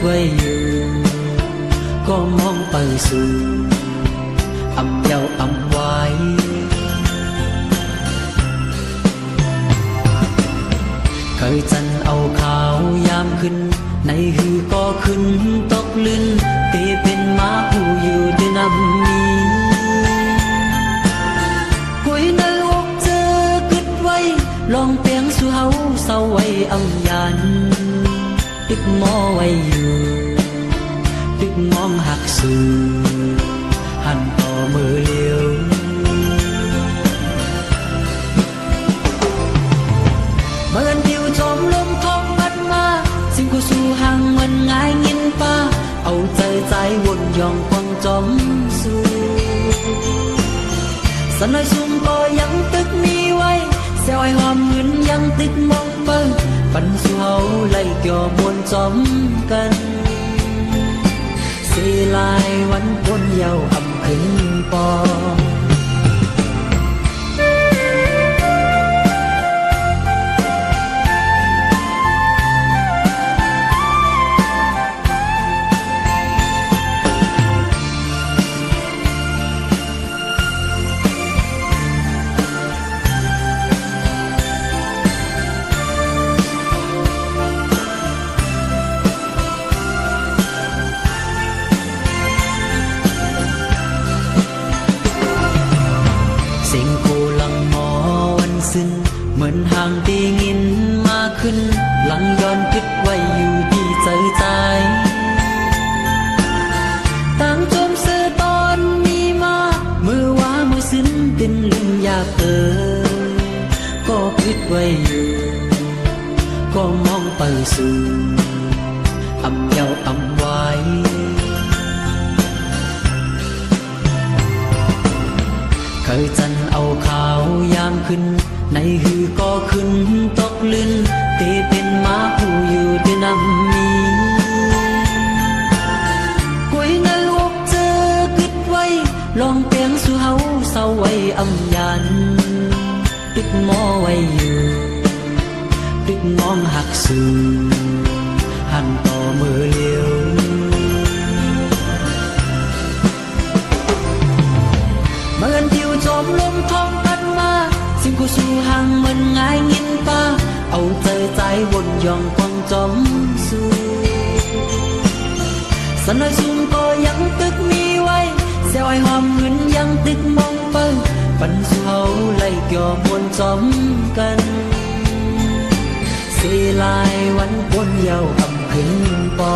ไว้อยู่ก็มองไปสู่อำเยาอำไว้เคยจันเอาขาวยามขึ้นในหือก็ขึ้นตกลื่นตีเป็นม้าผู้อยู่ด้วยน้ำมีกุยในอกเจอกึดไว้ลองเปียงสู่เฮาเศร้าไว้อำยันตึกหมอไว้อยู่ตึกมองหักสู่หันต่อมือเลี้ยวเมื่อทิวชมลมทองพัดมาสิ่งกูสู่ห่างมันง่ายงินป้าเอาใจวนยองควงจอมสู่สนอยซุ่มก็ยังตึกมีไว้เสียวไอหอมเงินยังตึกมองเปิ้งปันสู่เฮาไล่เกี่ยวมวนจอมกันสีลายวันปนเยาอำขึ้นปอสิ่งกูหลังมอวันสิ้นเหมือนห่างตีงินมาขึ้นหลังย้อนคิดไว้อยู่ที่ใจต่างจมเสือตอนมีมามือว่ามือสิ้นตินลืมอยากก็คิดไว้อยู่ก็มองไปสู่อำเยาอำไว้เคยจันเอาขาวยามขึ้นในหือก็ขึ้นตกลื่นตีเป็นม้าผู้อยู่ด้วยน้ำมีกุยในอกเจอกึดไว้ลองเปียงสู่เฮาเศร้าไว้อำยันตึกหมอไว้อยู่ตึกมองหักสู่หันต่อมือเลี้ยวเมื่อทิวจมลมทองพัดมาสิ่งกูสู่ห่างมันง่ายงินป้าเอาใจวนยองควงจอมสู่สนอยซุ่มก็ยังตึกมีไว้เสียวไอหอมเงินยังตึกมองเปิ้งปันสู่เฮาไล่เกี่ยวมวนจอมกันสีลายวันปนเยาอำขึ้นปอ